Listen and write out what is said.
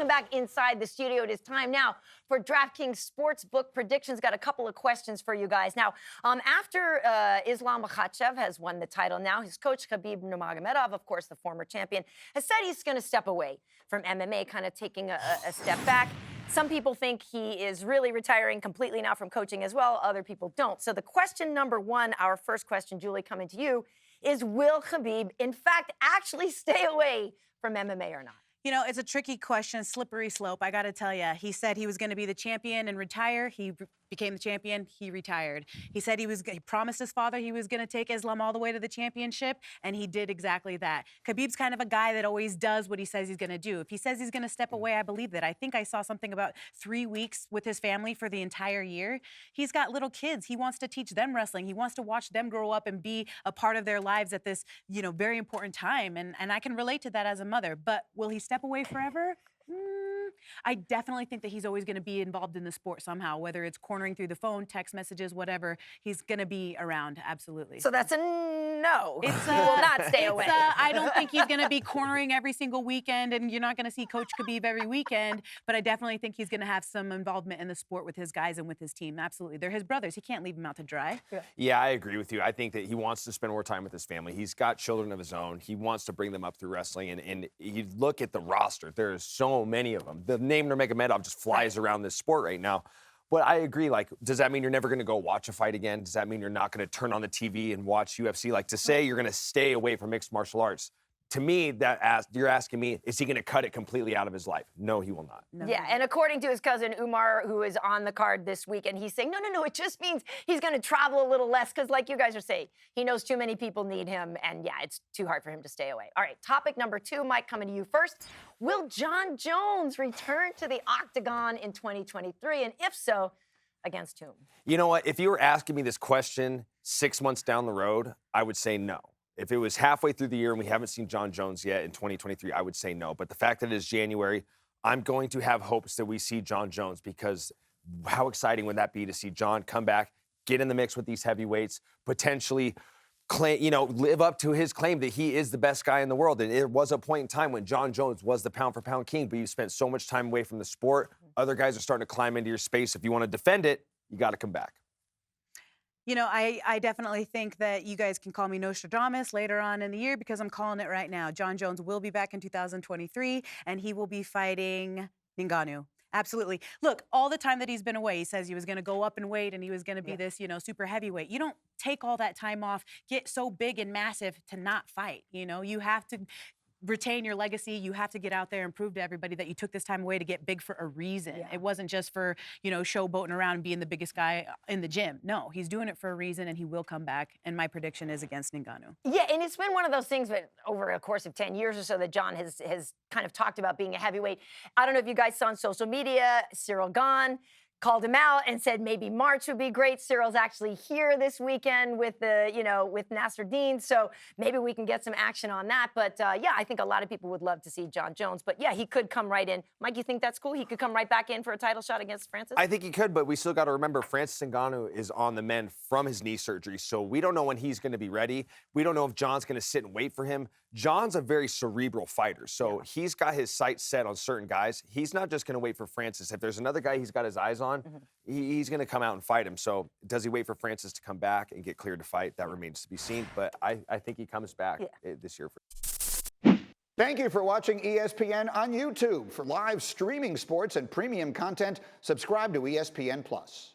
welcome back inside the studio. It is time now for DraftKings Sportsbook predictions. Got a couple of questions for you guys. Now, after Islam Makhachev has won the title now, his coach, Khabib Nurmagomedov, of course, the former champion, has said he's going to step away from MMA, kind of taking a step back. Some people think he is really retiring completely now from coaching as well. Other people don't. So the question number one, our first question, Julie, coming to you, is will Khabib, in fact, actually stay away from MMA or not? You know, it's a tricky question, slippery slope. I got to tell you, he said he was going to be the champion and retire. He became the champion. He retired. He said he promised his father he was going to take Islam all the way to the championship, and he did exactly that. Khabib's kind of a guy that always does what he says he's going to do. If he says he's going to step away, I believe that. I think I saw something about 3 weeks with his family for the entire year. He's got little kids. He wants to teach them wrestling. He wants to watch them grow up and be a part of their lives at this, very important time. And I can relate to that as a mother. But will he step away forever? I definitely think that he's always going to be involved in the sport somehow, whether it's cornering through the phone, text messages, whatever. He's going to be around, absolutely. So that's a no. He will not stay away. I don't think he's going to be cornering every single weekend, and you're not going to see Coach Khabib every weekend, but I definitely think he's going to have some involvement in the sport with his guys and with his team, absolutely. They're his brothers. He can't leave them out to dry. Yeah, I agree with you. I think that he wants to spend more time with his family. He's got children of his own. He wants to bring them up through wrestling, and you look at the roster. There's so many of them. The name Nurmagomedov just flies around this sport right now. But I agree, does that mean you're never going to go watch a fight again? Does that mean you're not going to turn on the TV and watch UFC? To say you're going to stay away from mixed martial arts, to me, you're asking me, is he going to cut it completely out of his life? No, he will not. No. Yeah, and according to his cousin Umar, who is on the card this weekend, he's saying, no, it just means he's going to travel a little less because, like you guys are saying, he knows too many people need him, and yeah, it's too hard for him to stay away. All right, topic number two, Mike, coming to you first. Will Jon Jones return to the Octagon in 2023, and if so, against whom? You know what? If you were asking me this question 6 months down the road, I would say no. If it was halfway through the year and we haven't seen Jon Jones yet in 2023, I would say no. But the fact that it is January, I'm going to have hopes that we see Jon Jones, because how exciting would that be to see Jon come back, get in the mix with these heavyweights, potentially live up to his claim that he is the best guy in the world. And there was a point in time when Jon Jones was the pound-for-pound king, but you spent so much time away from the sport. Other guys are starting to climb into your space. If you want to defend it, you got to come back. I definitely think that you guys can call me Nostradamus later on in the year, because I'm calling it right now. Jon Jones will be back in 2023, and he will be fighting Ngannou. Absolutely. Look, all the time that he's been away, he says he was going to go up in weight and he was going to be this, super heavyweight. You don't take all that time off, get so big and massive to not fight. You have to retain your legacy. You have to get out there and prove to everybody that you took this time away to get big for a reason. Yeah. It wasn't just for, showboating around and being the biggest guy in the gym. No, he's doing it for a reason, and he will come back. And my prediction is against Ngannou. Yeah, and it's been one of those things that over a course of 10 years or so that Jon has kind of talked about being a heavyweight. I don't know if you guys saw on social media, Cyril Gahn called him out and said maybe March would be great. Cyril's actually here this weekend with with Nasruddin, so maybe we can get some action on that. But yeah, I think a lot of people would love to see Jon Jones. But yeah, he could come right in. Mike, you think that's cool? He could come right back in for a title shot against Francis? I think he could, but we still got to remember Francis Ngannou is on the mend from his knee surgery, so we don't know when he's going to be ready. We don't know if Jon's going to sit and wait for him. Jon's a very cerebral fighter, so he's got his sights set on certain guys. He's not just going to wait for Francis. If there's another guy he's got his eyes on, he's going to come out and fight him. So does he wait for Francis to come back and get cleared to fight? That remains to be seen, but I think he comes back this year. Thank you for watching ESPN on YouTube. For live streaming sports and premium content, subscribe to ESPN+.